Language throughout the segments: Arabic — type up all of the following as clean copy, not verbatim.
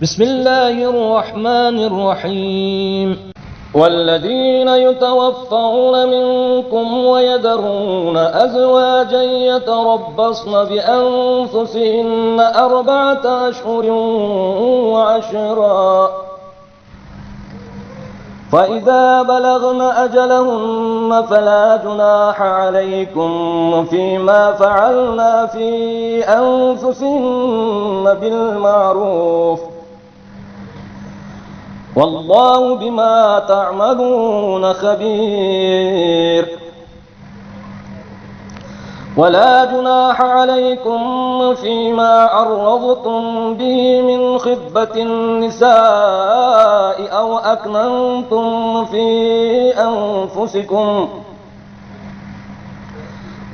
بسم الله الرحمن الرحيم. والذين يتوفون منكم ويذرون أزواجا يتربصن بأنفسهن 4 أشهر وعشرا، فإذا بلغن أجلهن فلا جناح عليكم فيما فعلنا في أنفسهن بالمعروف، والله بما تعملون خبير. ولا جناح عليكم فيما عرضتم به من خطبة النساء أو أكننتم في أنفسكم،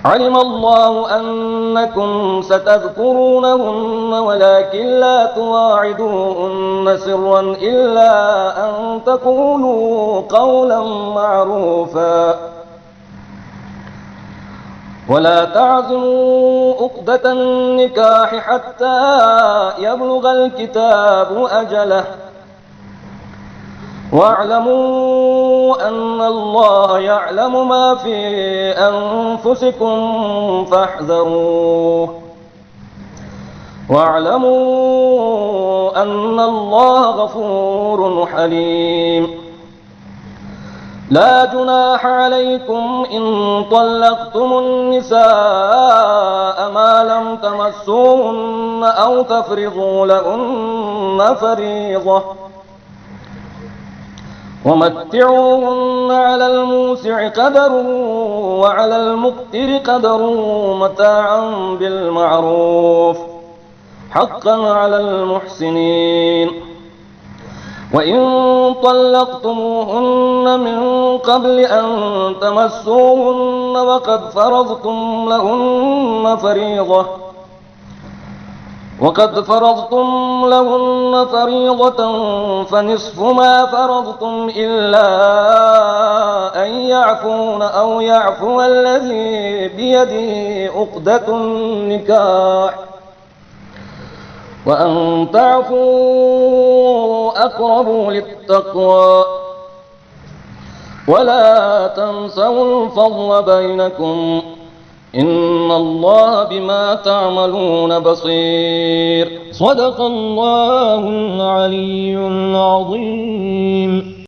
علم الله أنكم ستذكرونهن ولكن لا تواعدوهن سرا إلا أن تقولوا قولا معروفا، ولا تعزموا عقدة النكاح حتى يبلغ الكتاب أجله، واعلموا أن الله يعلم ما في أنفسكم فاحذروه، واعلموا أن الله غفور حليم. لا جناح عليكم إن طلقتم النساء ما لم تمسوهن أو تفرضوا لهن فريضة، ومتعوهن على الموسع قدره وعلى المقتر قدره متاعا بالمعروف، حقا على المحسنين. وإن طلقتموهن من قبل أن تمسوهن وقد فرضتم لهن فريضة فنصف ما فرضتم إلا أن يعفون أو يعفو الذي بيده عقدة النكاح، وأن تعفوا أقرب للتقوى، ولا تنسوا الفضل بينكم، إن الله بما تعملون بصير. صدق الله العلي العظيم.